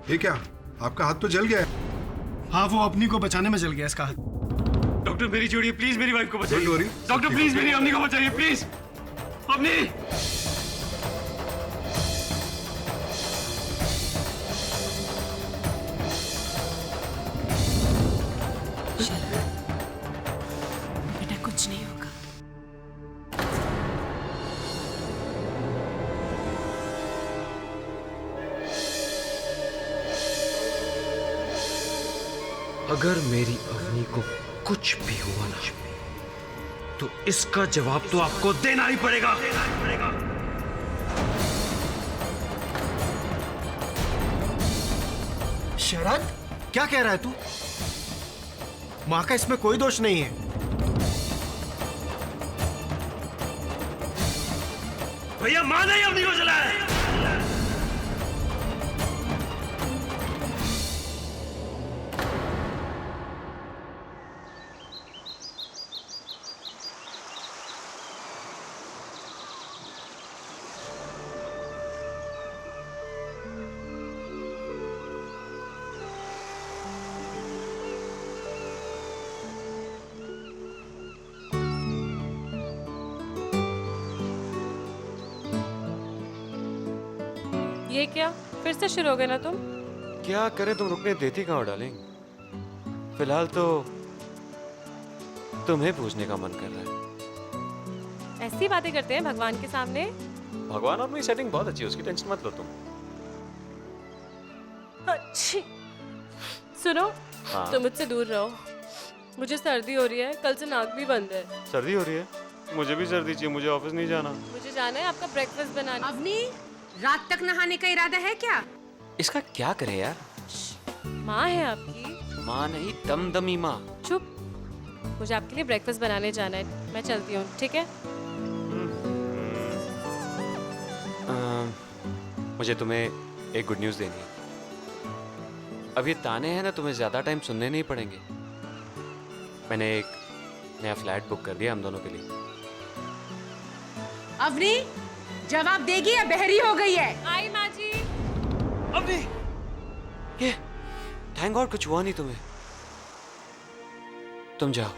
ये क्या, आपका हाथ तो जल गया है। हाँ, वो अपनी को बचाने में जल गया इसका हाथ। डॉक्टर मेरी जोड़िए, प्लीज मेरी वाइफ को बचाइए। Don't worry, डॉक्टर प्लीज मेरी अम्मी को बचाइए, प्लीज। अम्मी। बेटा कुछ नहीं होगा। अगर मेरी अवनी को कुछ भी हुआ ना तो इसका जवाब तो आपको देना ही पड़ेगा। शरद, क्या कह रहा है तू? माँ का इसमें कोई दोष नहीं है। भैया मां ने ही अवनी को जलाया है। ये क्या, फिर से शुरू हो गए ना तुम? क्या करें, तुम रुकने देती कहाँ हो डार्लिंग। फिलहाल तो तुम्हें पूछने का मन कर रहा है। ऐसी बातें करते हैं भगवान के सामने? भगवान और मेरी सेटिंग बहुत अच्छी है, उसकी टेंशन मत लो तुम। अच्छी। सुनो, हाँ। तुम मुझसे दूर रहो। मुझे सर्दी हो रही है, कल से नाक भी बंद है। सर्दी हो रही है? मुझे भी सर्दी चाहिए, मुझे ऑफिस नहीं जाना। मुझे जाना है आपका ब्रेकफास्ट बनाने। अवनी, रात तक नहाने का इरादा है क्या? इसका क्या करे यार। माँ है आपकी? माँ नहीं, दमदमी माँ। चुप। मुझे आपके लिए ब्रेकफास्ट बनाने जाना है, मैं चलती हूँ, ठीक है? मुझे तुम्हें एक गुड न्यूज़ देनी है। अब ये ताने हैं ना, तुम्हें ज़्यादा टाइम सुनने नहीं पड़ेंगे। मैंने एक नया फ्लैट बुक कर दिया हम दोनों के लिए। अवनी, जवाब देगी या बहरी हो गई है? आई माँ जी। अभी ये थैंक गॉड कुछ हुआ नहीं तुम्हें। तुम जाओ।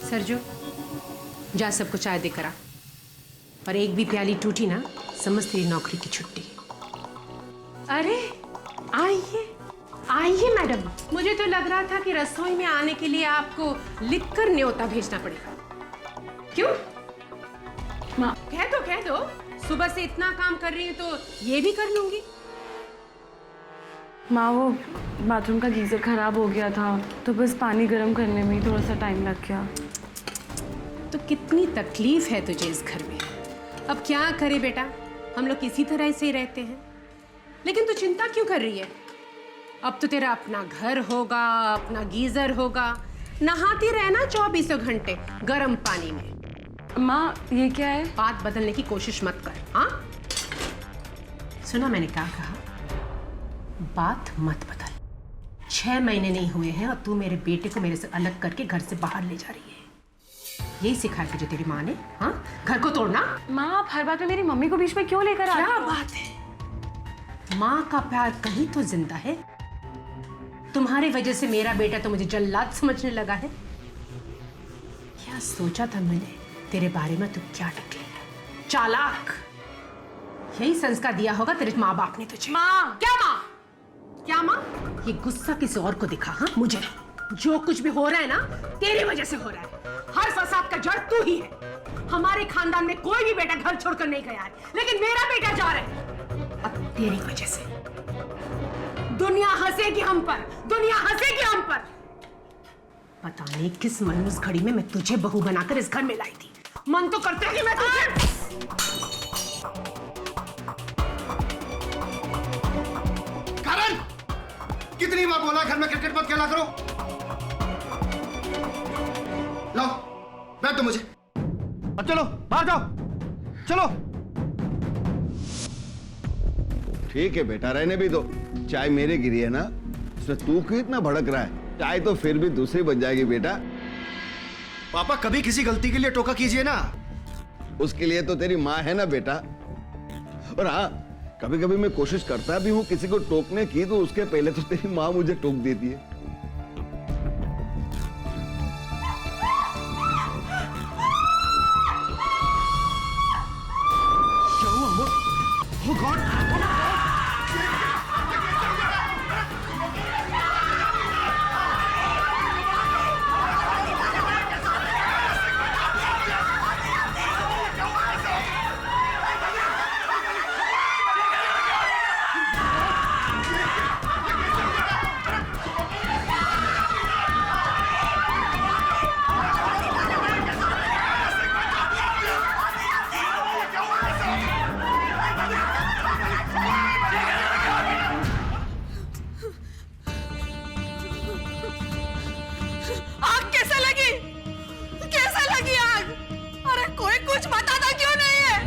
सरजू, जा सबको चाय दे करा। और एक भी प्याली टूटी ना, समझ तेरी नौकरी की छुट्टी। अरे आइए आइए मैडम, मुझे तो लग रहा था कि रसोई में आने के लिए आपको लिखकर न्योता भेजना पड़ेगा। क्यों माँ? कह दो सुबह से इतना काम कर रही हूँ तो ये भी कर लूंगी। माँ, वो बाथरूम का गीजर खराब हो गया था तो बस पानी गर्म करने में ही थोड़ा सा टाइम लग गया। तो कितनी तकलीफ है तुझे इस घर में। अब क्या करे बेटा, हम लोग इसी तरह से ही रहते हैं। लेकिन तू चिंता क्यों कर रही है? अब तो तेरा अपना घर होगा, अपना गीजर होगा, नहाती रहना 24 घंटे गर्म पानी में। माँ, ये क्या है? बात बदलने की कोशिश मत कर। हाँ, सुना मैंने क्या कहा? बात मत बदल। 6 महीने नहीं हुए हैं और तू मेरे बेटे को मेरे से अलग करके घर से बाहर ले जा रही है। यही सिखाया तुझे तेरी माँ ने? हाँ, घर को तोड़ना। माँ, आप हर बात में मेरी मम्मी को बीच में क्यों लेकर आते हो? क्या बात है, माँ का प्यार कहीं तो जिंदा है। तुम्हारी वजह से मेरा बेटा तो मुझे जल्लाद समझने लगा है। क्या सोचा था मैंने तेरे बारे में, तू क्या निकले चालाक। यही संस्कार दिया होगा तेरे माँ बाप ने तुझे। माँ! क्या माँ? क्या माँ? ये गुस्सा किसी और को दिखा? हाँ, मुझे जो कुछ भी हो रहा है ना तेरी वजह से हो रहा है। हर फसाद का जड़ तू ही है। हमारे खानदान में कोई भी बेटा घर छोड़कर नहीं गया है, लेकिन मेरा बेटा जा रहा है अब तेरी वजह से। दुनिया हंसेगी हम पर, दुनिया हंसेगी हम पर। पता नहीं किस मनूस घड़ी में मैं तुझे बहू बनाकर इस घर में लाई थी। मन तो करता है कि मैं तुझे करण, कितनी बार बोला घर में क्रिकेट मत खेला करो। लो बैठ दो मुझे। अब चलो बाहर जाओ, चलो। ठीक है बेटा, रहने भी दो। चाय मेरे गिरी है ना, उसमें तू क्यों इतना भड़क रहा है? चाय तो फिर भी दूसरी बन जाएगी बेटा। पापा कभी किसी गलती के लिए टोका कीजिए ना। उसके लिए तो तेरी माँ है ना बेटा। और हाँ, कभी कभी मैं कोशिश करता भी हूँ किसी को टोकने की, तो उसके पहले तो तेरी माँ मुझे टोक देती है। क्या हुआ अमोल? Oh God! आग कैसे लगी? कैसे लगी आग? अरे कोई कुछ बताता क्यों नहीं है?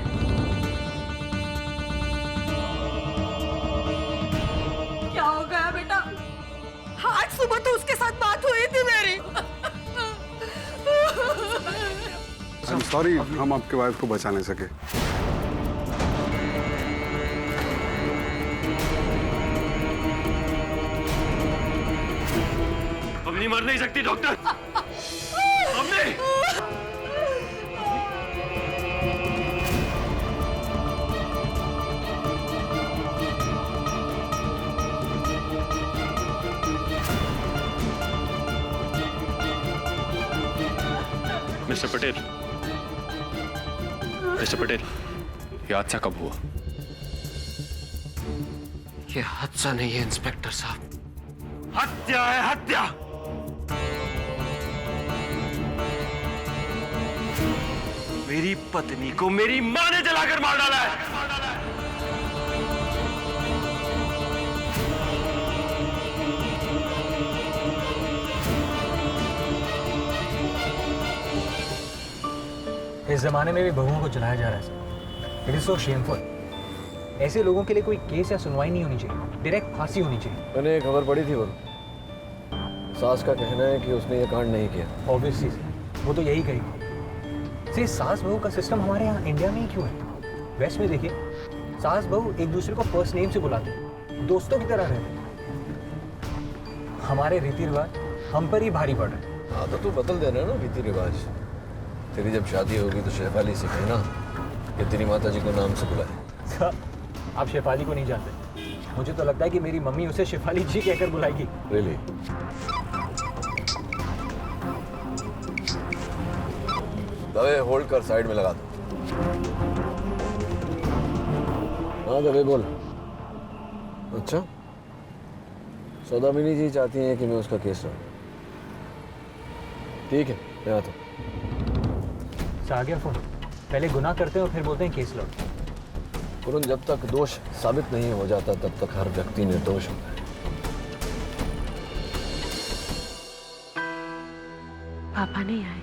क्या हो गया बेटा? आज सुबह तो उसके साथ बात हुई थी मेरी। आई एम सॉरी, हम आपके वाइफ को बचा नहीं सके। अब नहीं मर नहीं सकती डॉक्टर, अब नहीं। मिस्टर पटेल, ये हादसा कब हुआ? ये हादसा नहीं है इंस्पेक्टर साहब, हत्या है, हत्या। मेरी पत्नी को मेरी मां ने जलाकर मार डाला है। इस जमाने में भी बहुओं को जलाया जा रहा है sir. It is so shameful. ऐसे लोगों के लिए कोई केस या सुनवाई नहीं होनी चाहिए, डायरेक्ट फांसी होनी चाहिए। मैंने एक खबर पढ़ी थी, वो सास का कहना है कि उसने ये कांड नहीं किया। ऑब्वियसली वो तो यही कहेगी। see, सास बहू का सिस्टम हमारे यहाँ इंडिया में ही क्यों है? वेस्ट में देखिए, सास बहू एक दूसरे को फर्स्ट नेम से बुलाते हैं, दोस्तों की तरह रहते हैं। हमारे रीति रिवाज हम पर ही भारी पड़ रहे हैं। हाँ तो तू बदल देना ना रीति रिवाज। तेरी जब शादी होगी तो शेफाली से कहना कि तेरी माता जी को नाम से बुलाए। आप शेफाली को नहीं जानते। मुझे तो लगता है कि मेरी मम्मी उसे शेफाली जी कहकर बुलाएगी। रियली? दवे होल्ड कर, साइड में लगा दो। हाँ दवे बोल। अच्छा, सौदामिनी जी चाहती हैं कि मैं उसका केस लूं। ठीक है, मैं आता हूँ। आ गया फोन। पहले गुनाह करते हैं और फिर बोलते हैं केस लड़ो। पुरन, जब तक दोष साबित नहीं हो जाता तब तक हर व्यक्ति निर्दोष होता है। पापा नहीं आए?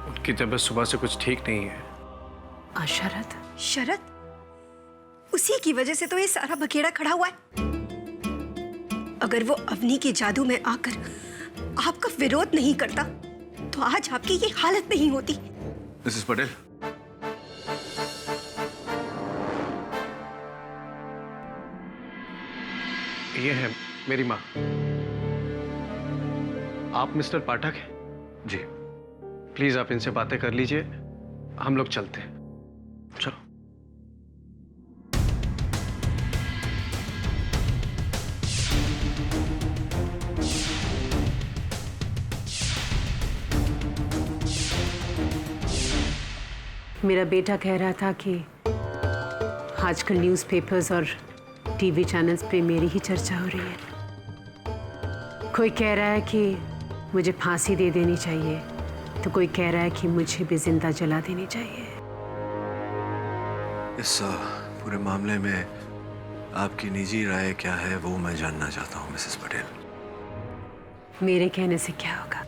उनकी तबीयत सुबह से कुछ ठीक नहीं है। और शरद? शरद? उसी की वजह से तो ये सारा बखेड़ा खड़ा हुआ है। अगर वो अवनी के जादू में आकर आपका विरोध नहीं करता तो आज आपकी ये हालत नहीं होती। मिसेस पटेल, ये है मेरी माँ। आप मिस्टर पाठक हैं? जी। प्लीज आप इनसे बातें कर लीजिए, हम लोग चलते हैं। चलो। मेरा बेटा कह रहा था कि आजकल न्यूज़पेपर्स और टीवी चैनल्स पे मेरी ही चर्चा हो रही है। कोई कह रहा है कि मुझे फांसी दे देनी चाहिए, तो कोई कह रहा है कि मुझे भी जिंदा जला देनी चाहिए। इस पूरे मामले में आपकी निजी राय क्या है वो मैं जानना चाहता हूँ मिसेस पटेल। मेरे कहने से क्या होगा?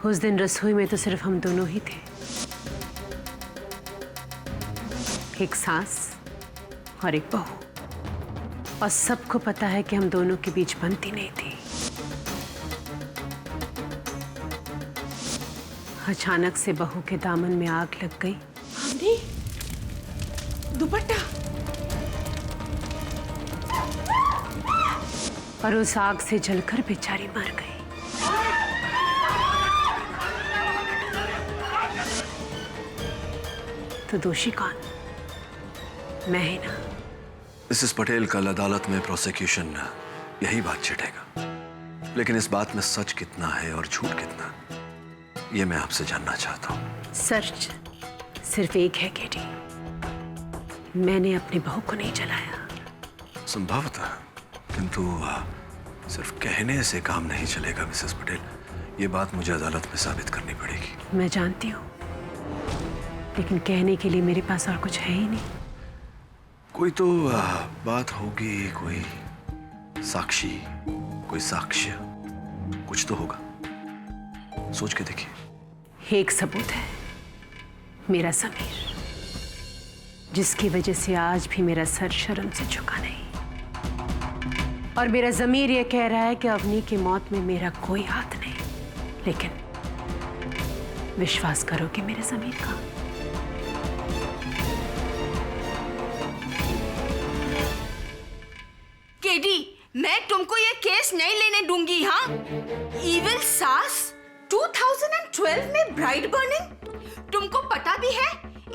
उस दिन रसोई में तो सिर्फ हम दोनों ही थे, एक सास और एक बहू। और सबको पता है कि हम दोनों के बीच बनती नहीं थी। अचानक से बहू के दामन में आग लग गई। हमने दुपट्टा, और उस आग से जलकर बेचारी मर गई। तो दोषी कौन? मैं ही ना। मिसेस पटेल, कल अदालत में प्रोसिक्यूशन यही बात छिड़ेगा, लेकिन इस बात में सच कितना है और झूठ कितना, ये मैं आपसे जानना चाहता हूँ। सच सिर्फ एक है केटी, मैंने अपनी बहू को नहीं जलाया। संभवतः, किंतु सिर्फ कहने से काम नहीं चलेगा मिसेस पटेल। ये बात मुझे अदालत में साबित करनी पड़ेगी। मैं जानती हूँ, लेकिन कहने के लिए मेरे पास और कुछ है ही नहीं। कोई तो बात होगी, कोई साक्षी, कोई साक्ष्य, कुछ तो होगा। सोच के देखिए। एक सबूत है, मेरा समीर, जिसकी वजह से आज भी मेरा सर शर्म से झुका नहीं। और मेरा ज़मीर ये कह रहा है कि अवनी की मौत में मेरा कोई हाथ नहीं। लेकिन विश्वास करोगे मेरे ज़मीर का? केडी, मैं तुमको ये केस नहीं लेने दूंगी। हाँ, इविल सास 2012 में ब्राइड बर्निंग। तुमको पता भी है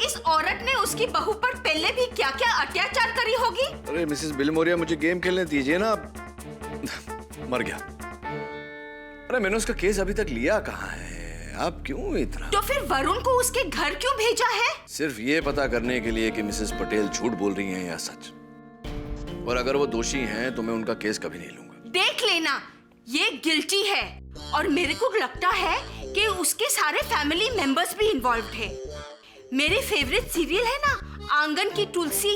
इस औरत ने उसकी बहू पर पहले भी क्या क्या अत्याचार करी होगी। अरे मिसेस बिलमोरिया, मुझे गेम खेलने दीजिए ना। मर गया। अरे मैंने उसका केस अभी तक लिया कहाँ है? आप क्यों इतना? तो फिर वरुण को उसके घर क्यों भेजा है? सिर्फ ये पता करने के लिए कि मिसेस पटेल झूठ बोल रही हैं या सच। और अगर वो दोषी हैं तो मैं उनका केस कभी नहीं लूंगा। देख लेना, ये गिल्टी है और मेरे को लगता है कि उसके सारे फैमिली मेंबर्स भी इन्वॉल्व्ड है। मेरे फेवरेट सीरियल है ना आंगन की तुलसी,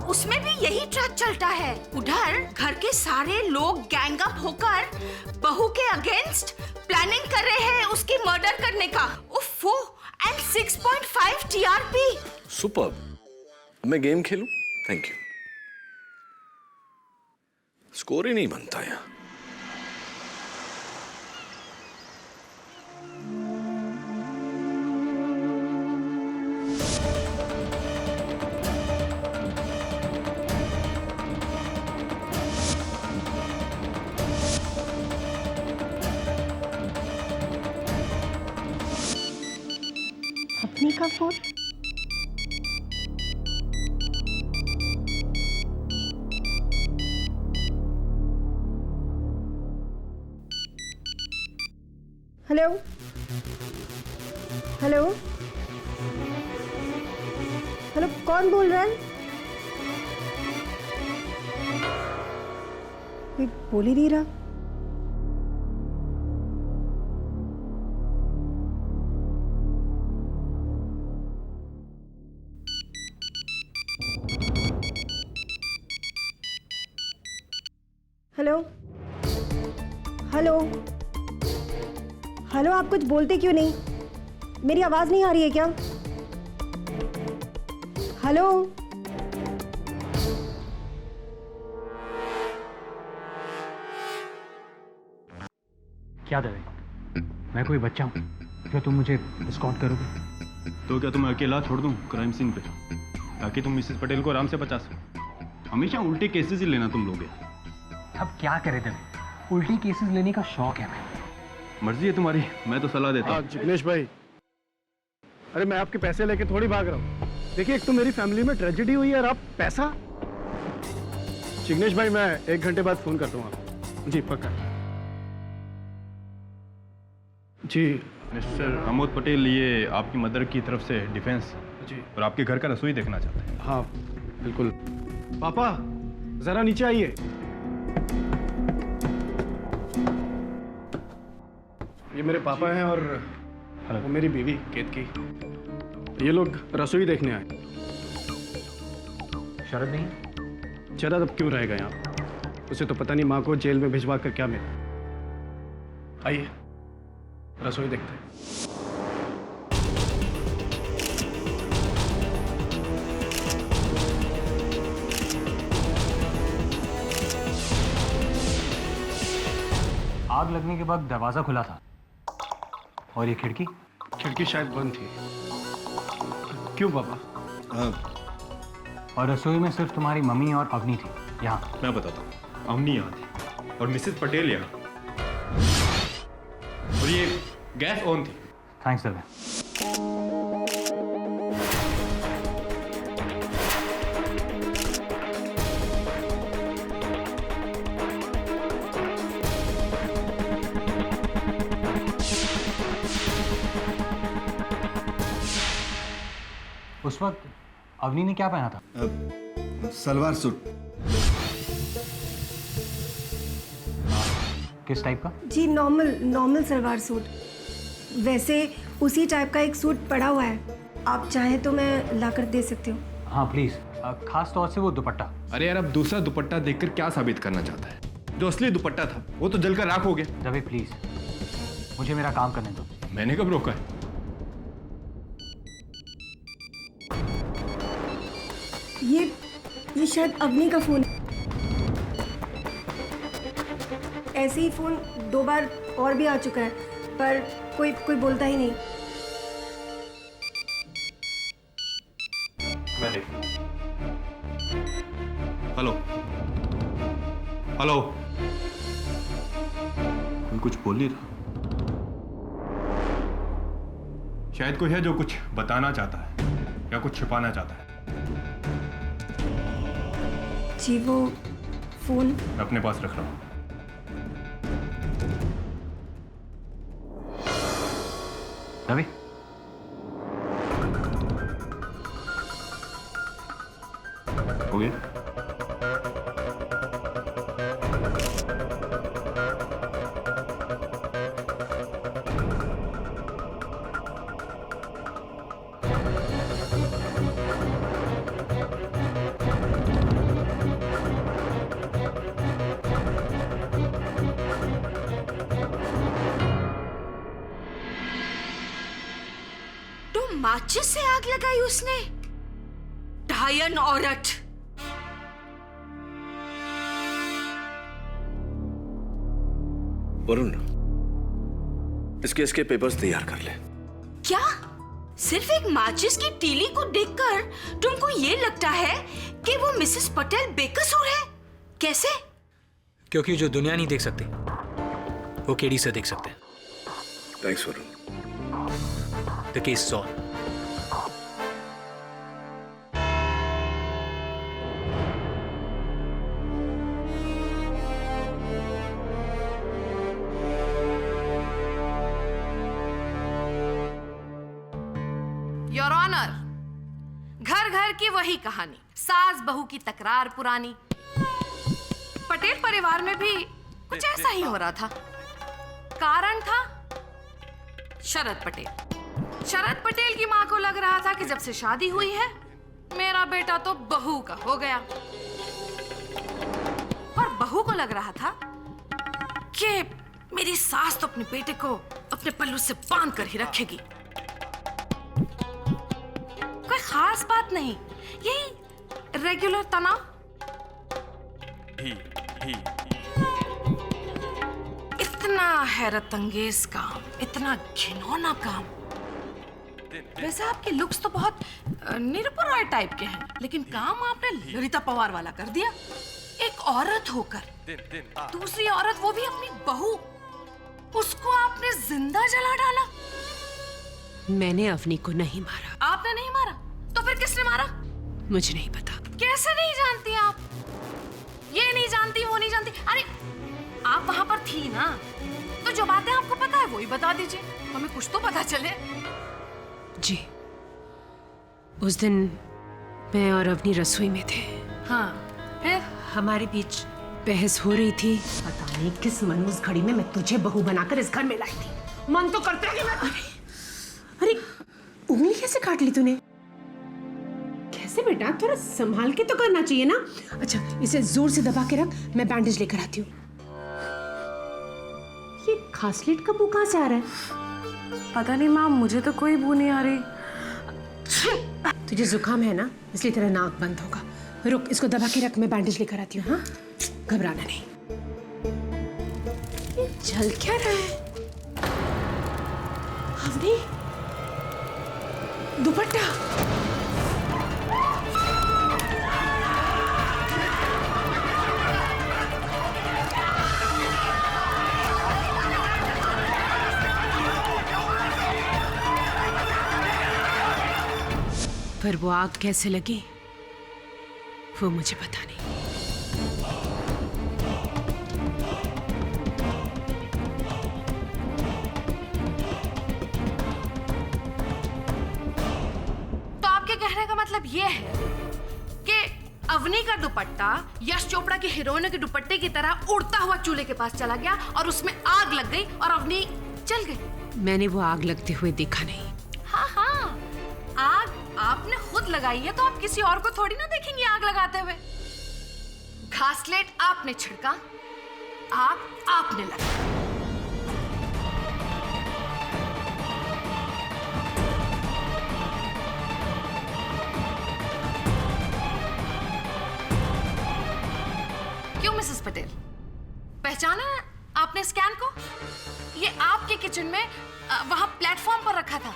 उसमें भी यही ट्रैक चलता है। उधर घर के सारे लोग गैंग अप होकर बहू के अगेंस्ट प्लानिंग कर रहे हैं उसकी मर्डर करने का। उफ़ो, एंड 6.5 TRP। सुपर्ब। मैं गेम खेलूं? Thank you. स्कोर ही नहीं बनता यहाँ। अपनी का फोन? हेलो हेलो हेलो, कौन बोल रहा है? कोई बोल ही नहीं रहा। हेलो हेलो हेलो, आप कुछ बोलते क्यों नहीं? मेरी आवाज नहीं आ रही है क्या? हेलो क्या दवे, मैं कोई बच्चा हूँ? क्या तुम मुझे डिस्काउंट करोगे? तो क्या तुम्हें अकेला छोड़ दूँ क्राइम सीन पे, ताकि तुम मिसेस पटेल को आराम से बचा सको? हमेशा उल्टे केसेस ही लेना तुम लोगे। अब क्या करे दवे, उल्टी केसेस लेने का शौक है हमें। मर्जी है तुम्हारी, मैं तो सलाह देता हूँ। जिग्नेश भाई, अरे मैं आपके पैसे लेके थोड़ी भाग रहा हूँ। देखिए, एक तो मेरी फैमिली में ट्रेजेडी हुई है और आप पैसा। जिग्नेश भाई, मैं 1 घंटे बाद फोन करता हूँ आपको। जी पक्का। जी मिस्टर प्रमोद पटेल, ये आपकी मदर की तरफ से डिफेंस जी, और आपके घर का रसोई देखना चाहते हैं। हाँ बिल्कुल। पापा जरा नीचे आइए। ये मेरे पापा हैं और वो मेरी बीवी केतकी। ये लोग रसोई देखने आए। शरद नहीं? शरद अब क्यों रहेगा यहाँ? उसे तो पता नहीं माँ को जेल में भिजवा कर क्या मिला। आइए रसोई देखते हैं। आग लगने के बाद दरवाजा खुला था और ये खिड़की खिड़की शायद बंद थी। क्यों पापा? और रसोई में सिर्फ तुम्हारी मम्मी और अवनी थी। यहाँ मैं बताता हूँ, अवनी यहाँ थी और मिसेस पटेल यहाँ, और ये गैस ऑन थी। थैंक्स दवे। उस वक्त अवनी ने क्या पहना था? सलवार सूट। किस टाइप का? जी नॉर्मल सलवार सूट। वैसे उसी टाइप का एक सूट पड़ा हुआ है, आप चाहे तो मैं लाकर दे सकती हूँ। हाँ प्लीज, खास तौर से वो दुपट्टा। अरे यार, अब दूसरा दुपट्टा देखकर क्या साबित करना चाहता है? जो असली दुपट्टा था वो तो जलकर राख हो गया। दवे प्लीज, मुझे मेरा काम करने दो। मैंने कब रोका है? ये शायद अवनी का फोन। ऐसे ही फोन 2 बार और भी आ चुका है, पर कोई बोलता ही नहीं। हेलो हेलो, कोई कुछ बोल नहीं रहा। शायद कोई है जो कुछ बताना चाहता है या कुछ छिपाना चाहता है। जी वो फोन मैं अपने पास रख रहा हूँ। रवि, हो गया? माचिस से आग लगाई उसने? डायन औरत। वरुण, इस केस के पेपर्स तैयार कर ले। क्या सिर्फ एक माचिस की तीली को देखकर तुमको ये लगता है कि वो मिसेस पटेल बेकसूर है? कैसे? क्योंकि जो दुनिया नहीं देख सकती वो केडी से देख सकते हैं। Thanks Varun. The case is on. Your honour, घर घर की वही कहानी, सास बहू की तकरार पुरानी। पटेल परिवार में भी कुछ ऐसा ही हो रहा था। कारण था शरद पटेल। शरद पटेल की मां को लग रहा था कि जब से शादी हुई है मेरा बेटा तो बहू का हो गया, और बहू को लग रहा था कि मेरी सास तो अपने बेटे को अपने पल्लू से बांध कर ही रखेगी। कोई खास बात नहीं, यही रेगुलर तनाव। इतना हैरत अंगेज काम, इतना घिनौना काम। वैसे आपके लुक्स तो बहुत निरपुर रॉय टाइप के हैं, लेकिन काम आपने ललिता पवार वाला कर दिया। एक औरत होकर दूसरी औरत, वो भी अपनी बहू, उसको आपने जिंदा जला डाला। मैंने अवनी को नहीं मारा। आपने नहीं मारा तो फिर किसने मारा? मुझे नहीं पता। कैसे नहीं जानती आप? ये नहीं जानती, वो नहीं जानती। अरे आप वहां पर थी ना, तो जो बातें आपको पता है वही बता दीजिए, हमें कुछ तो पता चले। जी, उस दिन मैं और अवनी रसोई में थे। हाँ, फिर हमारे बीच बहस हो रही थी। पता नहीं किस मनहूस घड़ी में मैं तुझे बहू बनाकर इस घर में लाई थी। मन तो करता है कि मैं... अरे उंगली कैसे काट ली तूने? कैसे बेटा, थोड़ा संभाल के तो करना चाहिए ना। अच्छा, इसे जोर से दबा के रख, मैं बैंडेज लेकर आती हूँ। ये खांसलेट का बू कहाँ से आ रहा है? पता नहीं माँ, मुझे तो कोई बू नहीं आ रही। तुझे जुकाम है ना, इसलिए तेरा नाक बंद होगा। रुक, इसको दबा के रख, मैं बैंडेज लेकर आती हूँ। हाँ, घबराना नहीं। चल क्या रहा है? अवनी, दुपट्टा। पर वो आग कैसे लगी वो मुझे पता नहीं। तो आपके कहने का मतलब ये है कि अवनी का दुपट्टा यश चोपड़ा की हीरोइन के दुपट्टे की तरह उड़ता हुआ चूल्हे के पास चला गया और उसमें आग लग गई और अवनी जल गई। मैंने वो आग लगते हुए देखा नहीं। हाँ हाँ, आग आपने खुद लगाई है तो आप किसी और को थोड़ी ना देखेंगे आग लगाते हुए। घासलेट आपने छिड़का, आग आपने लगाई। क्यों मिसेस पटेल, पहचाना आपने स्कैन को? ये आपके किचन में वहां प्लेटफॉर्म पर रखा था।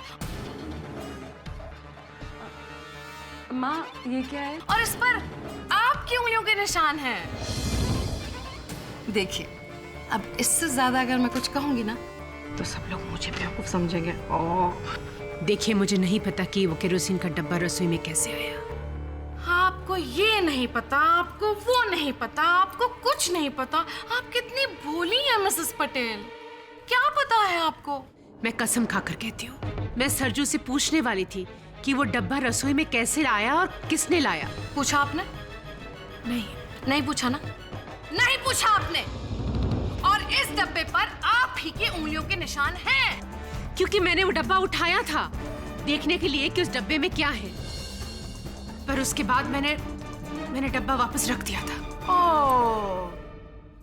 माँ ये क्या है? और इस पर आपकी उंगलियों के निशान हैं। देखिए, अब इससे ज्यादा अगर मैं कुछ कहूंगी ना तो सब लोग मुझे बेवकूफ समझेंगे। देखिए, मुझे नहीं पता कि वो केरोसिन का डब्बा रसोई में कैसे आया। आपको ये नहीं पता, आपको वो नहीं पता, आपको कुछ नहीं पता। आप कितनी भोली हैं मिसेस पटेल। क्या पता है आपको? मैं कसम खाकर कहती हूँ, मैं सरजू से पूछने वाली थी कि वो डब्बा रसोई में कैसे लाया और किसने लाया। पूछा आपने? नहीं पूछा ना? नहीं पूछा आपने। और इस डब्बे पर आप ही की उंगलियों के निशान हैं। क्योंकि मैंने वो डब्बा उठाया था देखने के लिए कि उस डब्बे में क्या है, पर उसके बाद मैंने डब्बा वापस रख दिया था। ओह,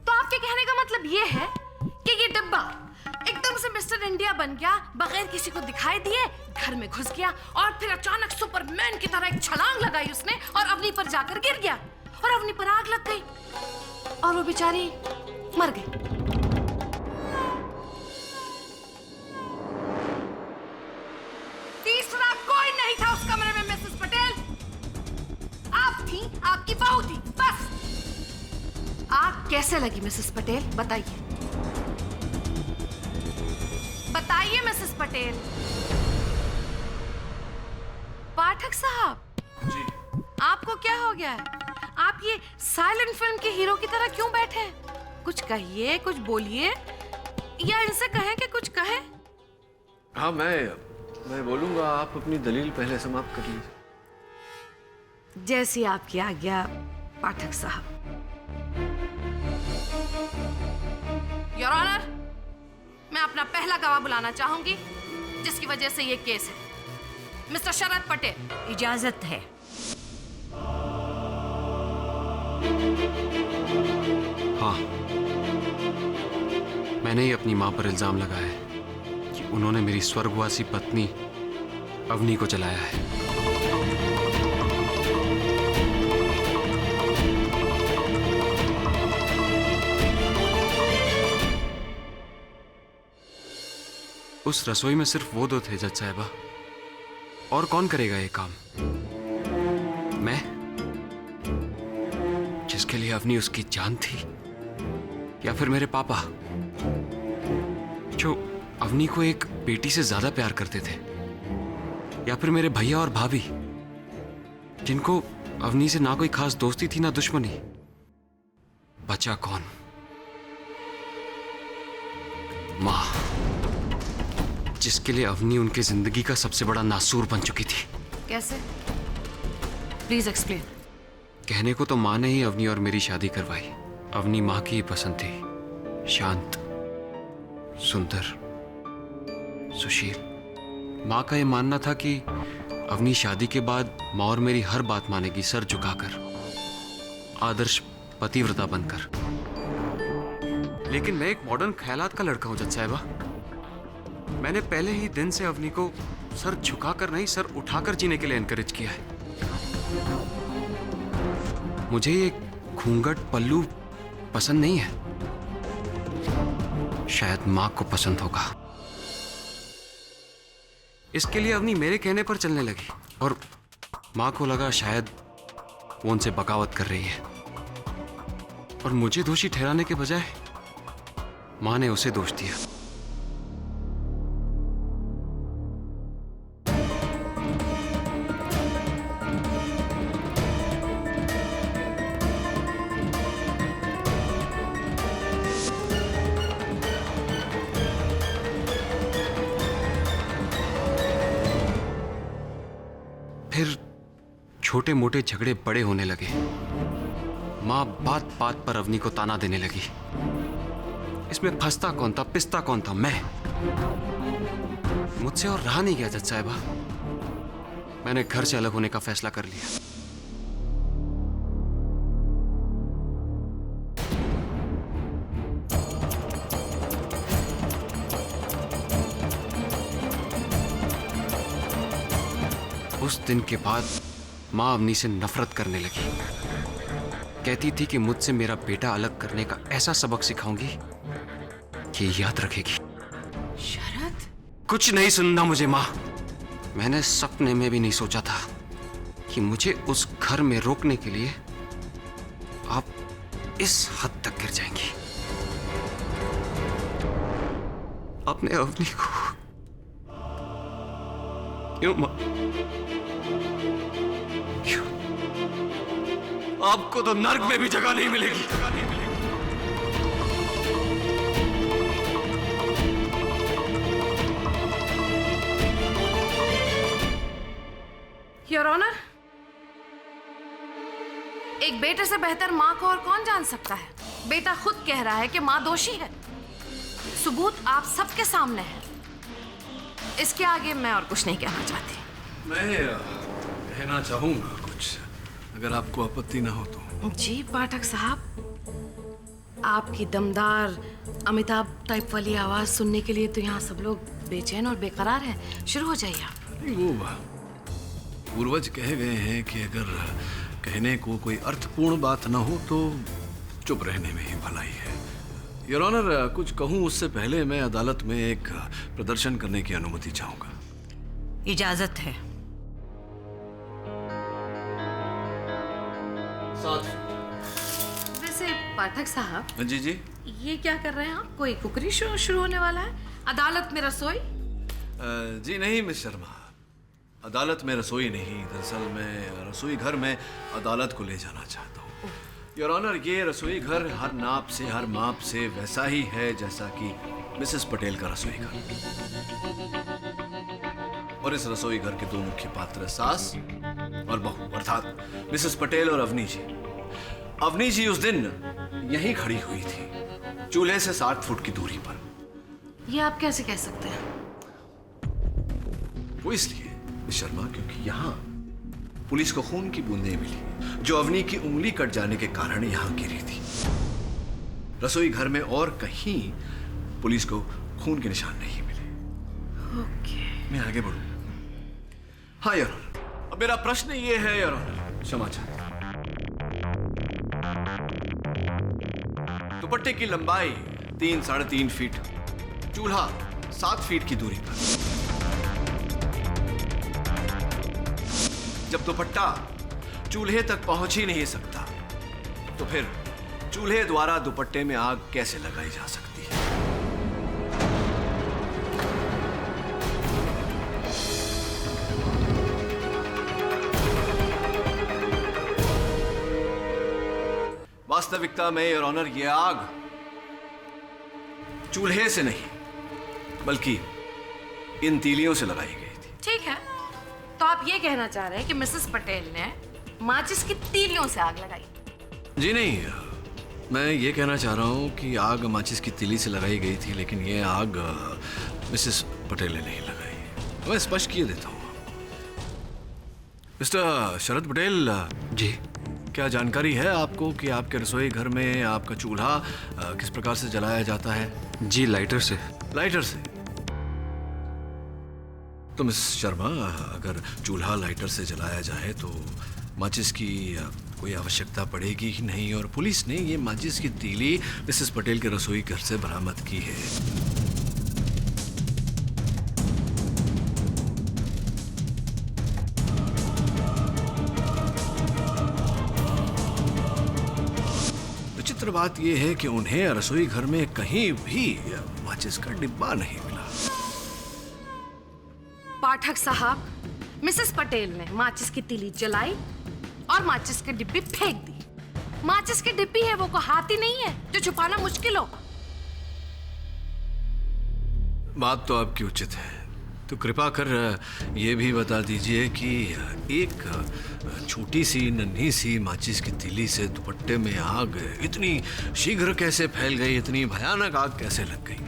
तो आपके कहने का मतलब ये है कि ये डब्बा एकदम से मिस्टर इंडिया बन गया, बगैर किसी को दिखाई दिए घर में घुस गया और फिर अचानक सुपरमैन की तरह एक छलांग लगाई उसने और अवनी पर जाकर गिर गया और अवनी पर आग लग गई और वो बेचारी मर गई। तीसरा कोई नहीं था उस कमरे में मिसेस पटेल। आप थी, आपकी बहू थी, बस। आग कैसे लगी मिसेस पटेल, बताइए। बताइए मिसेस पटेल। पाठक साहब जी, आपको क्या हो गया है? आप ये साइलेंट फिल्म के हीरो की तरह क्यों बैठे हैं? कुछ कहिए, कुछ बोलिए, या इनसे कहें कि कुछ कहें। हाँ, मैं बोलूंगा। आप अपनी दलील पहले समाप्त कर लीजिए। जैसी आपकी आज्ञा पाठक साहब। योर ऑनर, मैं अपना पहला गवाह बुलाना चाहूंगी जिसकी वजह से ये केस है। मिस्टर शरद पटेल, इजाजत है। हाँ, मैंने ही अपनी मां पर इल्जाम लगाया है कि उन्होंने मेरी स्वर्गवासी पत्नी अवनी को जलाया है। उस रसोई में सिर्फ वो दो थे जज साहिबा, और कौन करेगा ये काम? मैं, जिसके लिए अवनी उसकी जान थी, या फिर मेरे पापा जो अवनी को एक बेटी से ज्यादा प्यार करते थे, या फिर मेरे भैया और भाभी जिनको अवनी से ना कोई खास दोस्ती थी ना दुश्मनी। बचा कौन? मां, जिसके लिए अवनी उनकी जिंदगी का सबसे बड़ा नासूर बन चुकी थी। कैसे? Please explain. कहने को तो मां ने ही अवनी और मेरी शादी करवाई। अवनी मां की ही पसंद थी, शांत, सुंदर, सुशील। मां का यह मानना था कि अवनी शादी के बाद मां और मेरी हर बात मानेगी, सर झुकाकर, आदर्श पतिव्रता बनकर। लेकिन मैं एक मॉडर्न ख्यालात का लड़का हूं जज साहिबा। मैंने पहले ही दिन से अवनी को सर झुकाकर नहीं, सर उठाकर जीने के लिए एनकरेज किया है। मुझे ये घूंघट पल्लू पसंद नहीं है। शायद माँ को पसंद होगा। इसके लिए अवनी मेरे कहने पर चलने लगी और माँ को लगा शायद वो उनसे बगावत कर रही है, और मुझे दोषी ठहराने के बजाय माँ ने उसे दोष दिया। फिर छोटे मोटे झगड़े बड़े होने लगे। माँ बात बात पर अवनी को ताना देने लगी। इसमें फंसता कौन था, पिसता कौन था? मैं। मुझसे और रहा नहीं गया जज साहिबा। मैंने घर से अलग होने का फैसला कर लिया। उस दिन के बाद माँ अवनी से नफरत करने लगी। कहती थी कि मुझसे मेरा बेटा अलग करने का ऐसा सबक सिखाऊंगी कि याद रखेगी। शरद, कुछ नहीं सुनना मुझे माँ। मैंने सपने में भी नहीं सोचा था कि मुझे उस घर में रोकने के लिए आप इस हद तक गिर जाएंगी। अपने अवनी को क्यों माँ? क्यों? आपको तो नर्क में भी जगह नहीं मिलेगी। योर ऑनर, एक बेटे से बेहतर माँ को और कौन जान सकता है। बेटा खुद कह रहा है कि माँ दोषी है। सबूत आप सबके सामने है। इसके आगे मैं और कुछ नहीं कहना चाहती। मैं कहना चाहूंगा कुछ, अगर आपको आपत्ति ना हो तो। जी पाठक साहब, आपकी दमदार अमिताभ टाइप वाली आवाज सुनने के लिए तो यहाँ सब लोग बेचैन और बेकरार हैं। शुरू हो जाइए आप। वो पूर्वज कह गए हैं कि अगर कहने को कोई अर्थपूर्ण बात ना हो तो चुप रहने में ही भलाई है। योर ऑनर, कुछ कहूं उससे पहले मैं अदालत में एक प्रदर्शन करने की अनुमति चाहूंगा। इजाजत है। वैसे पाठक साहब। जी जी। ये क्या कर रहे हैं आप? कोई कुकरी शो शुरू होने वाला है? अदालत में रसोई? जी नहीं मिस शर्मा, अदालत में रसोई नहीं। दरअसल मैं रसोई घर में अदालत को ले जाना चाहता हूँ। योर ऑनर, ये रसोई घर हर नाप से, हर माप से वैसा ही है जैसा कि मिसेस पटेल का रसोई घर। और इस रसोई घर के दो मुख्य पात्र, सास और बहू, अर्थात मिसेस पटेल और अवनी जी। अवनी जी उस दिन यहीं खड़ी हुई थी, चूल्हे से 60 फुट की दूरी पर। ये आप कैसे कह सकते हैं? वो इसलिए शर्मा क्योंकि यहाँ पुलिस को खून की बूंदें मिली जो अवनी की उंगली कट जाने के कारण यहाँ गिरी थी। रसोई घर में और कहीं पुलिस को खून के निशान नहीं मिले। ओके। मैं आगे बढ़ूं? हाँ योर ऑनर, अब मेरा प्रश्न ये है योर ऑनर, क्षमा चाहता हूं। दुपट्टे की लंबाई 3-3.5 फीट, चूल्हा 7 फीट की दूरी पर। जब दुपट्टा चूल्हे तक पहुंच ही नहीं सकता तो फिर चूल्हे द्वारा दुपट्टे में आग कैसे लगाई जा सकती है? वास्तविकता में योर ऑनर, ये आग चूल्हे से नहीं बल्कि इन तीलियों से लगाई गई थी। ठीक है, तो आप ये कहना चाह रहे हैं कि मिसेस पटेल ने माचिस की तीलियों से आग लगाई? जी नहीं, मैं ये कहना चाह रहा हूँ कि आग माचिस की तीली से लगाई गई थी, लेकिन ये आग मिसेस पटेल ने नहीं लगाई। मैं स्पष्ट किए देता हूँ। मिस्टर शरद पटेल जी, क्या जानकारी है आपको कि आपके रसोई घर में आपका चूल्हा किस प्रकार से जलाया जाता है? जी, लाइटर से। लाइटर से? तो मिस शर्मा, अगर चूल्हा लाइटर से जलाया जाए तो माचिस की कोई आवश्यकता पड़ेगी ही नहीं और पुलिस ने ये माचिस की तीली मिसेस पटेल के रसोई घर से बरामद की है। विचित्र बात यह है कि उन्हें रसोई घर में कहीं भी माचिस का डिब्बा नहीं मिला। पाठक साहब, मिसेस पटेल ने माचिस की तीली जलाई और माचिस की डिब्बी फेंक दी। माचिस की डिब्बी है, वो को हाथ ही नहीं है जो छुपाना मुश्किल हो। बात तो आपकी उचित है, तो कृपा कर ये भी बता दीजिए कि एक छोटी सी नन्ही सी माचिस की तीली से दुपट्टे में आग इतनी शीघ्र कैसे फैल गई, इतनी भयानक आग कैसे लग गई?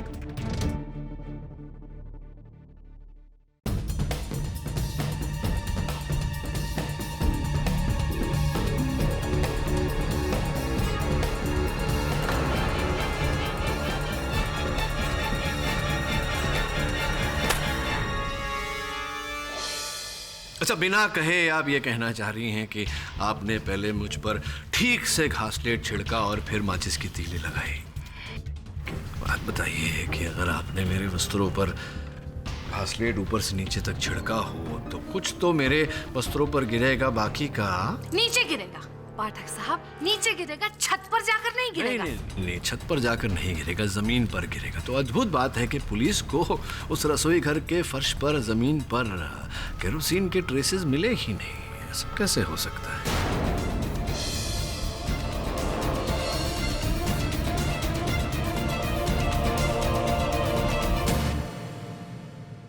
अच्छा, बिना कहे आप ये कहना चाह रही हैं कि आपने पहले मुझ पर ठीक से घासलेट छिड़का और फिर माचिस की तीली लगाई। बात बताइए कि अगर आपने मेरे वस्त्रों पर घासलेट ऊपर से नीचे तक छिड़का हो तो कुछ तो मेरे वस्त्रों पर गिरेगा, बाकी का नीचे गिरेगा। पाठक साहब, नीचे गिरेगा, छत पर जाकर नहीं गिरेगा। नहीं, छत पर जाकर नहीं गिरेगा, जमीन पर गिरेगा। तो अद्भुत बात है कि पुलिस को उस रसोई घर के फर्श पर, जमीन पर केरोसिन के ट्रेसेस मिले ही नहीं। ऐसा कैसे हो सकता है?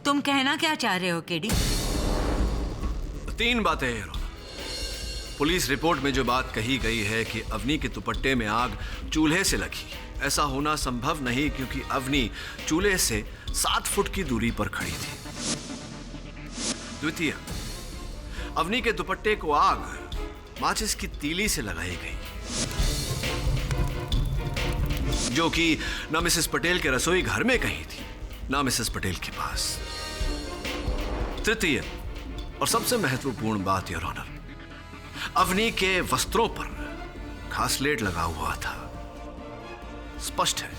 तुम कहना क्या चाह रहे हो केडी? 3 बातें हैं। पुलिस रिपोर्ट में जो बात कही गई है कि अवनी के दुपट्टे में आग चूल्हे से लगी, ऐसा होना संभव नहीं क्योंकि अवनी चूल्हे से 7 फुट की दूरी पर खड़ी थी। द्वितीय, अवनी के दुपट्टे को आग माचिस की तीली से लगाई गई, जो कि ना मिसेस पटेल के रसोई घर में कहीं थी, ना मिसेस पटेल के पास। तृतीय और सबसे महत्वपूर्ण बात, योर ऑनर, अवनी के वस्त्रों पर घासलेट लगा हुआ था। स्पष्ट है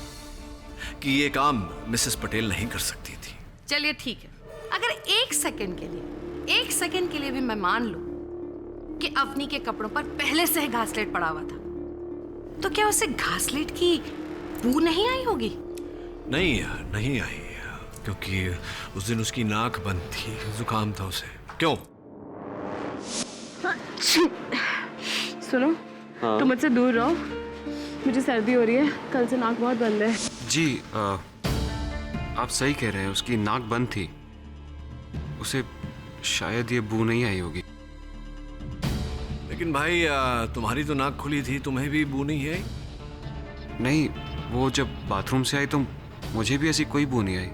कि यह काम मिसेस पटेल नहीं कर सकती थी। चलिए ठीक है, अगर एक सेकंड के लिए भी मैं मान लूं कि अवनी के कपड़ों पर पहले से घासलेट पड़ा हुआ था, तो क्या उसे घासलेट की बू नहीं आई होगी? नहीं आई, क्योंकि उस दिन उसकी नाक बंद थी, जुकाम था उसे। क्यों? सुनो, तुम मुझसे दूर रहो, मुझे सर्दी हो रही है, कल से नाक बहुत बंद है। जी आप सही कह रहे हैं, उसकी नाक बंद थी, उसे शायद ये बू नहीं आई होगी। लेकिन भाई तुम्हारी तो नाक खुली थी, तुम्हें भी बू नहीं आई? नहीं, वो जब बाथरूम से आई तो मुझे भी ऐसी कोई बू नहीं आई।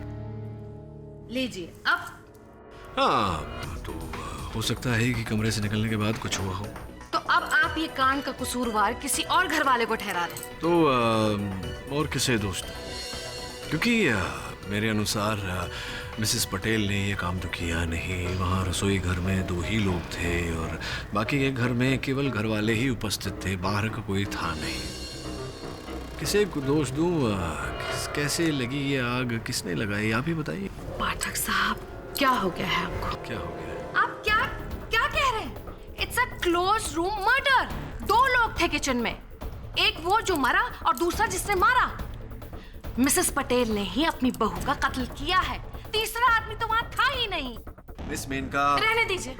लीजिए अब। हाँ, तो हो सकता है कि कमरे से निकलने के बाद कुछ हुआ हो। तो अब आप ये कांड का कसूरवार किसी और घर वाले को ठहरा रहे हैं। तो और किसे दोस्त? क्योंकि मेरे अनुसार मिसेस पटेल ने ये काम तो किया नहीं। वहाँ रसोई घर में 2 ही लोग थे और बाकी के घर में केवल घर वाले ही उपस्थित थे, बाहर का कोई था नहीं। किसे को दोष दूं? कैसे लगी ये आग, किसने लगाई, आप ही बताइए। पाठक साहब, क्या हो गया है आपको? क्या हो गया? आप क्या कह रहे हैं? It's a close room murder. 2 लोग थे किचन में, एक वो जो मरा और दूसरा जिसने मारा। मिसेस पटेल ने ही अपनी बहू का कत्ल किया है, तीसरा आदमी तो वहां था ही नहीं। मिस मेनका, रहने दीजिए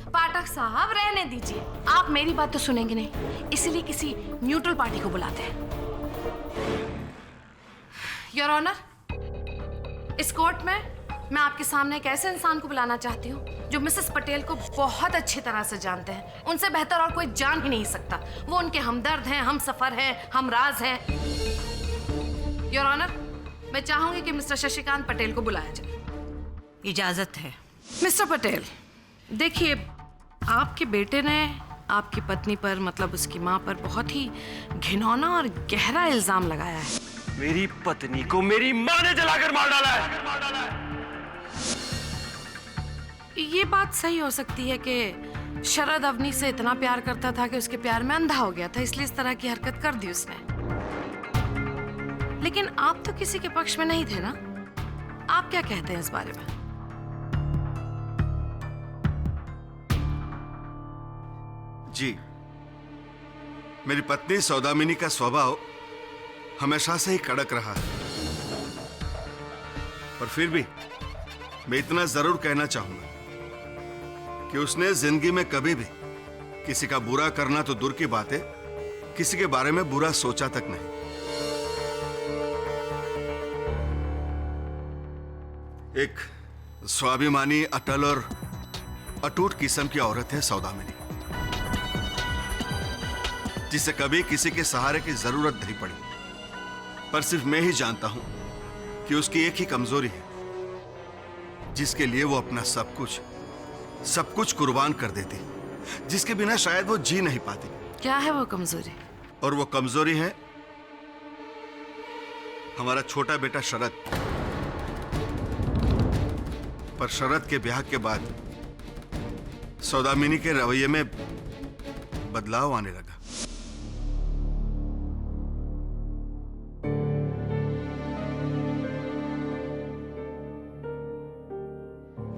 पाठक साहब, रहने दीजिए। आप मेरी बात तो सुनेंगे नहीं, इसलिए किसी न्यूट्रल पार्टी को बुलाते हैं। योर ऑनर, इस कोर्ट में मैं आपके सामने एक ऐसे इंसान को बुलाना चाहती हूँ जो मिसेस पटेल को बहुत अच्छी तरह से जानते हैं। उनसे बेहतर और कोई जान ही नहीं सकता। वो उनके हमदर्द हैं, हम सफर हैं, हम राज हैं। योर ऑनर, मैं चाहूंगी कि मिस्टर शशिकांत पटेल को बुलाया जाए। इजाजत है। मिस्टर पटेल, देखिए, आपके बेटे ने आपकी पत्नी पर, मतलब उसकी माँ पर, बहुत ही घिनौना और गहरा इल्जाम लगाया है। मेरी पत्नी को मेरी माँ ने जलाकर मार डाला है। ये बात सही हो सकती है कि शरद अवनी से इतना प्यार करता था कि उसके प्यार में अंधा हो गया था, इसलिए इस तरह की हरकत कर दी उसने। लेकिन आप तो किसी के पक्ष में नहीं थे ना? आप क्या कहते हैं इस बारे में? जी, मेरी पत्नी सौदामिनी का स्वभाव हमेशा से ही कड़क रहा है, पर फिर भी मैं इतना जरूर कहना चाहूंगा कि उसने जिंदगी में कभी भी किसी का बुरा करना तो दूर की बात है, किसी के बारे में बुरा सोचा तक नहीं। एक स्वाभिमानी, अटल और अटूट किस्म की औरत है सौदामिनी, जिसे कभी किसी के सहारे की जरूरत नहीं पड़ी। पर सिर्फ मैं ही जानता हूं कि उसकी एक ही कमजोरी है, जिसके लिए वो अपना सब कुछ कुर्बान कर देती, जिसके बिना शायद वो जी नहीं पाती। क्या है वो कमजोरी? और वो कमजोरी है हमारा छोटा बेटा शरद। पर शरद के ब्याह के बाद सौदामिनी के रवैये में बदलाव आने लगा।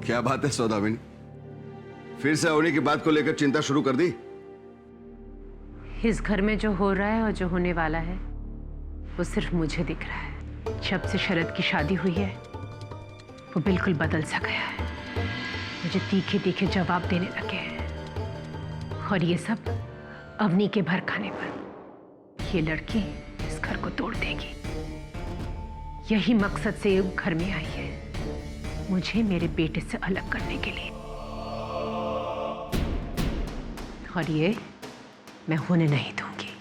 क्या बात है सौदामिनी, फिर से अवनी की बात को लेकर चिंता शुरू कर दी? इस घर में जो हो रहा है और जो होने वाला है वो सिर्फ मुझे दिख रहा है। जब से शरद की शादी हुई है वो बिल्कुल बदल सा गया है, मुझे तीखे तीखे जवाब देने लगे हैं। और ये सब अवनी के भर खाने पर। ये लड़की इस घर को तोड़ देगी, यही मकसद से ये घर में आई है, मुझे मेरे बेटे से अलग करने के लिए। और ये मैं होने नहीं दूंगी।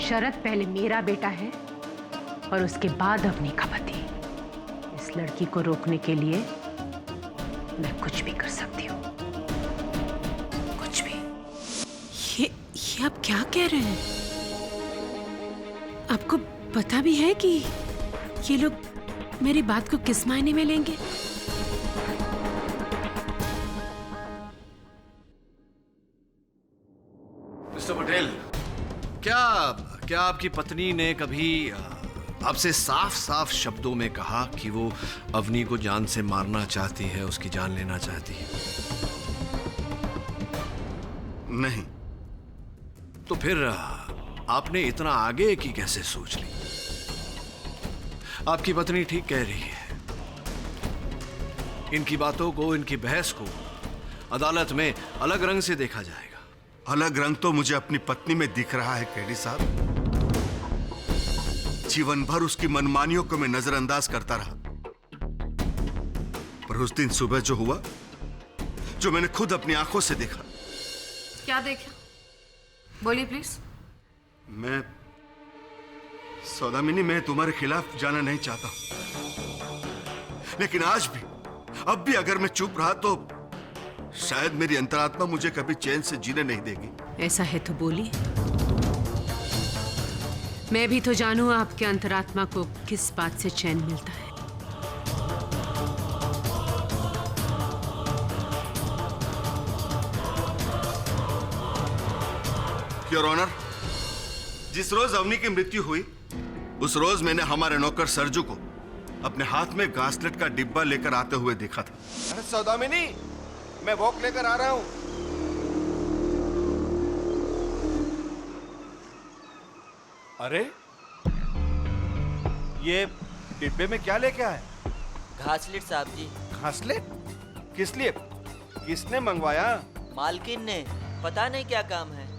शरद पहले मेरा बेटा है और उसके बाद अवनी का पति। इस लड़की को रोकने के लिए मैं कुछ भी कर सकती हूँ, कुछ भी। ये आप क्या कह रहे हैं? आपको पता भी है कि ये लोग मेरी बात को किस मायने में लेंगे? मिस्टर पटेल, क्या आपकी पत्नी ने कभी आपसे साफ साफ शब्दों में कहा कि वो अवनी को जान से मारना चाहती है, उसकी जान लेना चाहती है? नहीं। तो फिर आपने इतना आगे की कैसे सोच ली? आपकी पत्नी ठीक कह रही है। इनकी बातों को, इनकी बहस को अदालत में अलग रंग से देखा जाएगा। अलग रंग तो मुझे अपनी पत्नी में दिख रहा है केडी साहब। जीवन भर उसकी मनमानियों को मैं नजरअंदाज करता रहा, पर उस दिन सुबह जो हुआ, जो मैंने खुद अपनी आंखों से देखा। क्या देखा? बोलिए प्लीज। मैं सौदामिनी, मैं तुम्हारे खिलाफ जाना नहीं चाहता हूं, लेकिन आज भी, अब भी अगर मैं चुप रहा तो शायद मेरी अंतरात्मा मुझे कभी चैन से जीने नहीं देगी। ऐसा है तो बोलिए, मैं भी तो जानूं आपके अंतरात्मा को किस बात से चैन मिलता है। योर ऑनर, जिस रोज अवनी की मृत्यु हुई, उस रोज मैंने हमारे नौकर सरजू को अपने हाथ में घासलेट का डिब्बा लेकर आते हुए देखा था। अरे सौदामिनी, मैं वॉक लेकर आ रहा हूं। अरे ये डिब्बे में क्या लेके आए? घासलेट साहब जी। घासलेट? किस लिए? किसने मंगवाया? मालकिन ने, पता नहीं क्या काम है।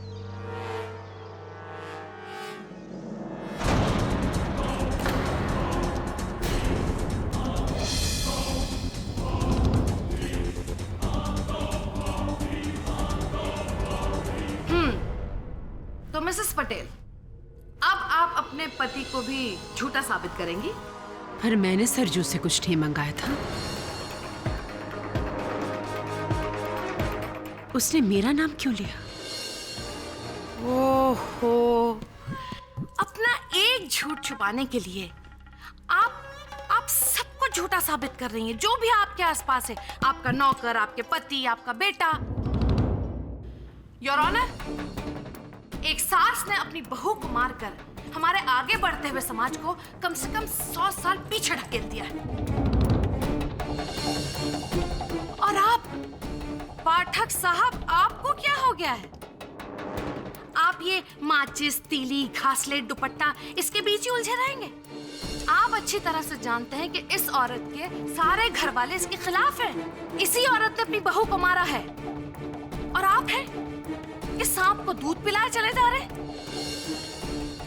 तो मिसेस पटेल, अब आप अपने पति को भी झूठा साबित करेंगी? पर मैंने सरजू से कुछ नहीं मंगाया था। उसने मेरा नाम क्यों लिया? ओहो, अपना एक झूठ छुपाने के लिए आप सबको झूठा साबित कर रही हैं। जो भी आपके आसपास है, आपका नौकर, आपके पति, आपका बेटा, योर ऑनर, एक सास ने अपनी बहू को मारकर हमारे आगे बढ़ते हुए समाज को कम से कम 100 साल पीछे ढकेल दिया है। और आप पाठक साहब, आपको क्या हो गया है? आप ये माचिस, तीली, घासलेट, दुपट्टा इसके बीच ही उलझे रहेंगे? आप अच्छी तरह से जानते हैं कि इस औरत के सारे घर वाले इसके खिलाफ हैं। इसी औरत ने अपनी बहू को मारा है और आप हैं कि सांप को दूध पिलाए चले जा रहे हैं।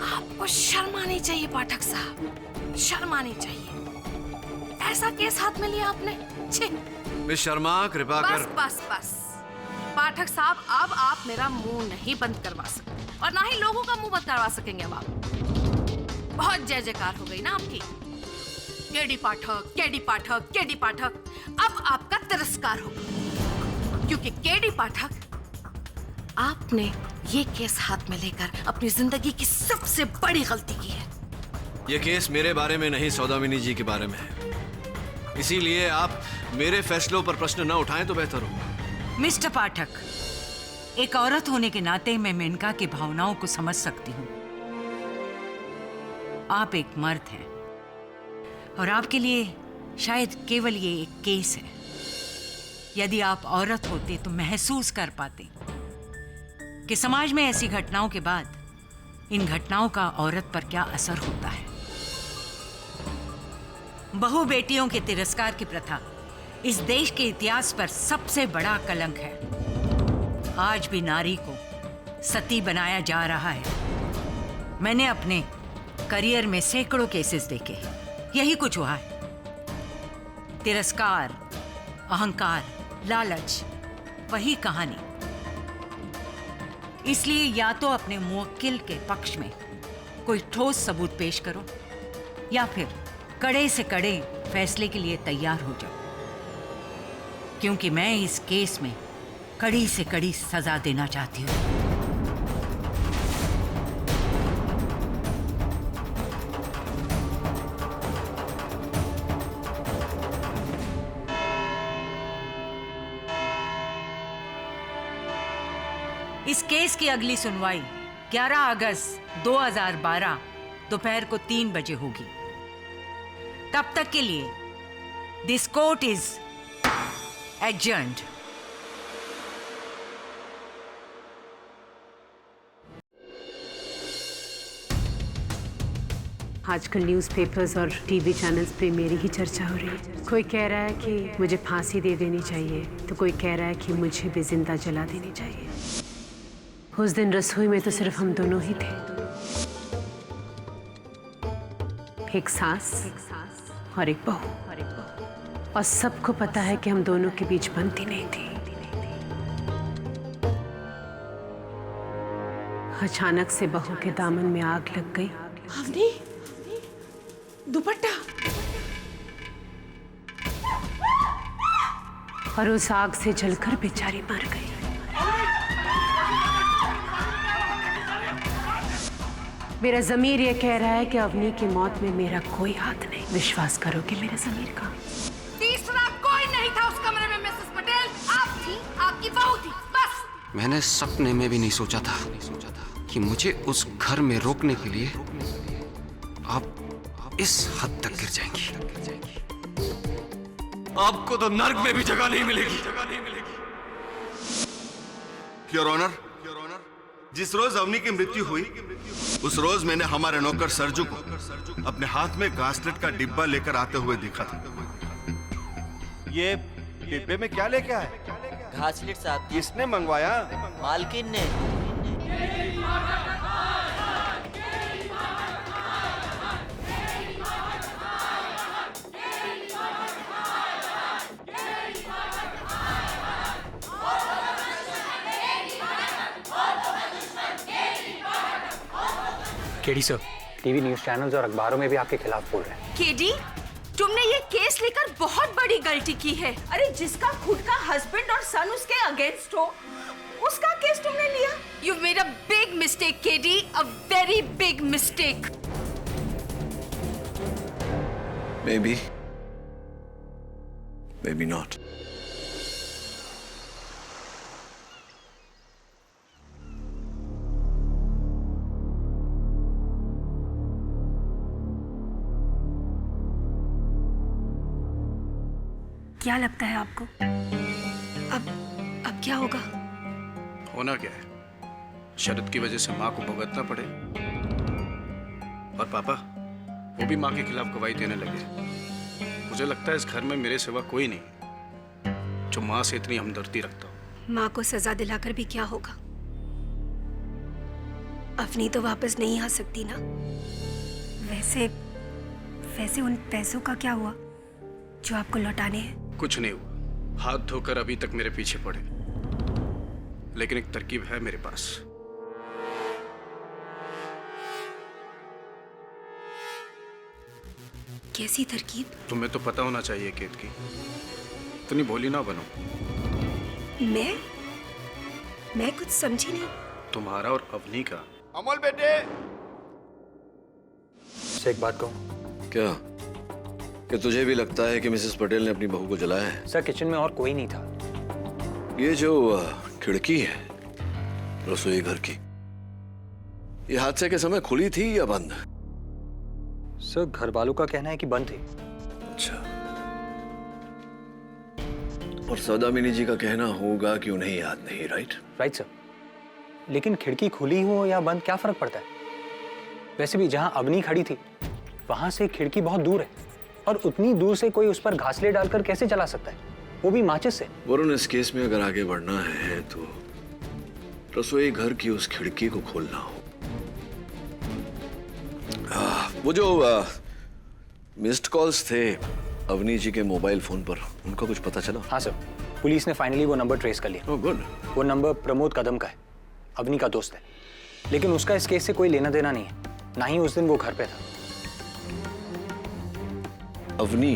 आपको शर्म आनी चाहिए पाठक साहब, शर्म आनी चाहिए। ऐसा केस हाथ में लिया आपने? छी। मिस शर्मा, कृपा कर। बस पाठक साहब, अब आप मेरा मुंह नहीं बंद करवा सकते और ना ही लोगों का मुंह बंद करवा सकेंगे अब आप। बहुत जय जयकार हो गई ना आपकी। केडी पाठक, केडी पाठक, केडी पाठक। अब आपका तिरस्कार होगा क्योंकि केडी पाठक, आपने ये केस हाथ में लेकर अपनी जिंदगी की सबसे बड़ी गलती की है। ये केस मेरे बारे में नहीं, सौदामिनी जी के बारे में है। इसीलिए आप मेरे फैसलों पर प्रश्न न उठाएं तो बेहतर होगा। मिस्टर पाठक, एक औरत होने के नाते मैं मेनका की भावनाओं को समझ सकती हूँ। आप एक मर्द हैं और आपके लिए शायद केवल ये एक केस है। यदि आप औरत होते तो महसूस कर पाते कि समाज में ऐसी घटनाओं के बाद इन घटनाओं का औरत पर क्या असर होता है। बहु बेटियों के तिरस्कार की प्रथा इस देश के इतिहास पर सबसे बड़ा कलंक है। आज भी नारी को सती बनाया जा रहा है। मैंने अपने करियर में सैकड़ों केसेस देखे, यही कुछ हुआ है। तिरस्कार, अहंकार, लालच, वही कहानी। इसलिए या तो अपने मुवक्किल के पक्ष में कोई ठोस सबूत पेश करो या फिर कड़े से कड़े फैसले के लिए तैयार हो जाओ, क्योंकि मैं इस केस में कड़ी से कड़ी सजा देना चाहती हूँ। इस केस की अगली सुनवाई 11 अगस्त 2012 दोपहर को 3 बजे होगी। तब तक के लिए दिस कोर्ट इज एडजर्न्ड। आजकल न्यूज़पेपर्स और टीवी चैनल्स पे मेरी ही चर्चा हो रही है। कोई कह रहा है कि मुझे फांसी दे देनी चाहिए, तो कोई कह रहा है कि मुझे भी जिंदा जला देनी चाहिए। उस दिन रसोई में तो सिर्फ हम दोनों ही थे, एक सास और एक बहू, और सबको पता है कि हम दोनों के बीच बनती नहीं थी। अचानक से बहू के दामन में आग लग गई। अवनी, दुपट्टा, और उस आग से जलकर बेचारी मर गई। मेरा ज़मीर ये कह रहा है कि अवनी की मौत में मेरा कोई हाथ नहीं। विश्वास करोगे मेरे ज़मीर का? तीसरा कोई नहीं था उस कमरे में मिसेस पटेल। आप थी, आपकी बहू थी, बस। मैंने सपने में भी नहीं सोचा था कि मुझे उस घर में रोकने के लिए आप इस हद तक गिर जाएंगी। आपको तो नर्क में भी जगह नहीं मिलेगी। योर ऑनर, जिस रोज अवनी की मृत्यु हुई उस रोज मैंने हमारे नौकर सरजू को अपने हाथ में घासलेट का डिब्बा लेकर आते हुए देखा था। ये डिब्बे में क्या लेके आए? घासलेट साहब। किसने मंगवाया? मालकिन ने। KD sir, TV news channels और अखबारों में भी आपके खिलाफ बोल रहे हैं। केडी, तुमने ये केस लेकर बहुत बड़ी गलती की है। अरे जिसका खुद का हस्बैंड और सन उसके अगेंस्ट हो, उसका केस तुमने लिया। You've made a big mistake, KD, a very big mistake. Maybe. Maybe not. क्या लगता है आपको? अब क्या होगा? होना क्या है? शरद की वजह से माँ को भुगतना पड़े, और पापा वो भी माँ के खिलाफ गवाही देने लगे। मुझे लगता है इस घर में मेरे सिवा कोई नहीं जो माँ से इतनी हमदर्दी रखता हो। माँ को सजा दिलाकर भी क्या होगा? अवनी तो वापस नहीं आ सकती ना। वैसे उन पैसों का क्या हुआ जो आपको लौटाने हैं? कुछ नहीं हुआ, हाथ धोकर अभी तक मेरे पीछे पड़े, लेकिन एक तरकीब है मेरे पास। कैसी तरकीब? तुम्हें तो पता होना चाहिए केत की, इतनी भोली ना बनो। मैं कुछ समझी नहीं। तुम्हारा और अवनी का। अमोल बेटे, एक बात कहूँ क्या? कि तुझे भी लगता है कि मिसेस पटेल ने अपनी बहू को जलाया है? सर किचन में और कोई नहीं था। ये जो खिड़की है रसोई घर की, ये हादसे के समय खुली थी या बंद? सर घर वालों का कहना है कि बंद थी। अच्छा, और सौदामिनी जी का कहना होगा कि उन्हें याद नहीं। राइट सर, लेकिन खिड़की खुली हो या बंद क्या फर्क पड़ता है? वैसे भी जहां अवनी खड़ी थी वहां से खिड़की बहुत दूर है, और उतनी दूर से कोई उस पर घासले डालकर कैसे चला सकता है, वो भी माचिस से? वरुण, इस केस में अगर आगे बढ़ना है तो रसोई घर की उस खिड़की को खोलना हो। वो जो मिस्ड कॉल्स थे अवनी जी के मोबाइल फोन पर, उनका कुछ पता चला? हाँ सर, पुलिस ने फाइनली वो नंबर ट्रेस कर लिया। Oh good. वो नंबर प्रमोद कदम का है, अवनी का दोस्त है, लेकिन उसका इस केस से कोई लेना देना नहीं है, ना ही उस दिन वो घर पे था। अवनी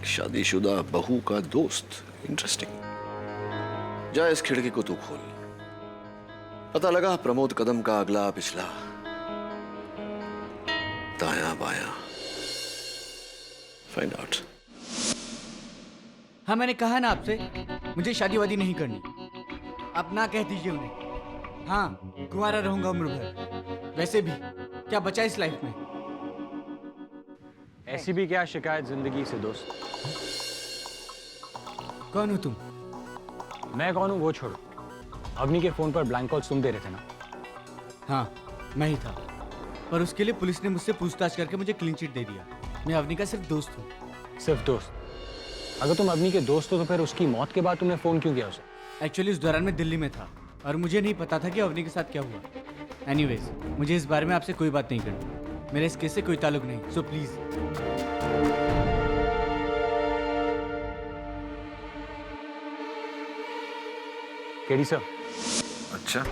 शादीशुदा बहू का दोस्त, इंटरेस्टिंग। जा इस खिड़की को तू खोल। पता लगा प्रमोद कदम का अगला पिछला, दाया बाया, फाइंड आउट। हाँ मैंने कहा ना आपसे, मुझे शादी वादी नहीं करनी। आप ना कह दीजिए उन्हें। हाँ, कुंवारा रहूंगा उम्र भर। वैसे भी क्या बचा इस लाइफ में? ऐसी भी क्या शिकायत जिंदगी से दोस्त। कौन हो तुम? मैं कौन हूँ वो छोड़ो, अवनी के फोन पर ब्लैंक कॉल्स तुम दे रहे थे ना? हाँ मैं ही था, पर उसके लिए पुलिस ने मुझसे पूछताछ करके मुझे क्लीन चिट दे दिया। मैं अवनी का सिर्फ दोस्त हूँ। सिर्फ दोस्त? अगर तुम अवनी के दोस्त हो तो फिर उसकी मौत के बाद तुमने फोन क्यों किया उसे? एक्चुअली उस दौरान मैं दिल्ली में था और मुझे नहीं पता था कि अवनी के साथ क्या हुआ। एनीवेज, मुझे इस बारे में आपसे कोई बात नहीं करनी। मेरे इस केस से कोई ताल्लुक नहीं, सो प्लीज। KD sir. अच्छा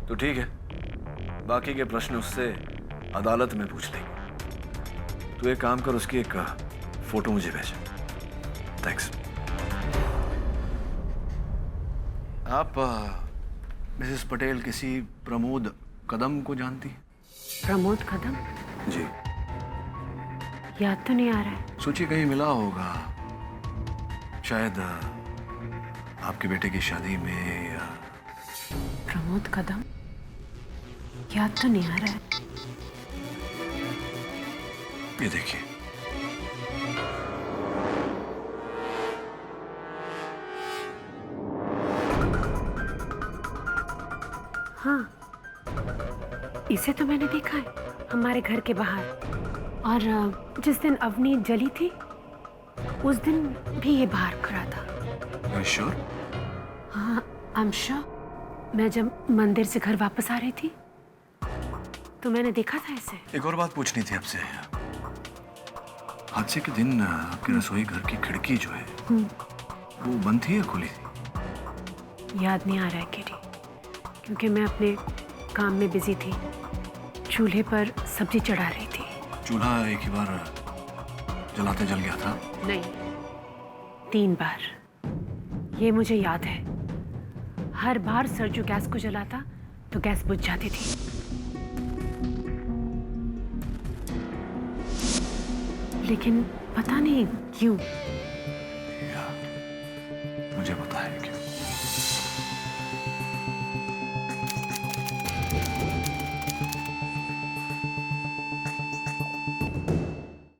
तो ठीक है, बाकी के प्रश्न उससे अदालत में पूछ लेंगे। तू एक काम कर, उसकी एक फोटो मुझे भेज। थैंक्स। आप मिसेस पटेल किसी प्रमोद कदम को जानती हैं? प्रमोद कदम? जी। याद तो नहीं आ रहा है। सोचिए कहीं मिला होगा, शायद आपके बेटे की शादी में या... प्रमोद कदम? याद तो नहीं आ रहा है। ये देखिए। हाँ, इसे तो मैंने देखा है हमारे घर के बाहर, और जिस दिन अवनी जली थी उस दिन भी ये बाहर खड़ा था। Sure? हाँ, आई एम श्योर। मैं जब मंदिर से घर वापस आ रही थी तो मैंने देखा था इसे। एक और बात पूछनी थी आपसे। हादसे के दिन आपके रसोई घर की खिड़की जो है वो बंद थी या खुली थी? याद नहीं आ रहा है केडी, क्योंकि मैं अपने काम में बिजी थी। चूल्हे पर सब्जी चढ़ा रही थी। चूल्हा एक ही बार जलाते जल गया था? नहीं, 3 बार। ये मुझे याद है। हर बार सरजू गैस को जलाता तो गैस बुझ जाती थी। लेकिन पता नहीं क्यों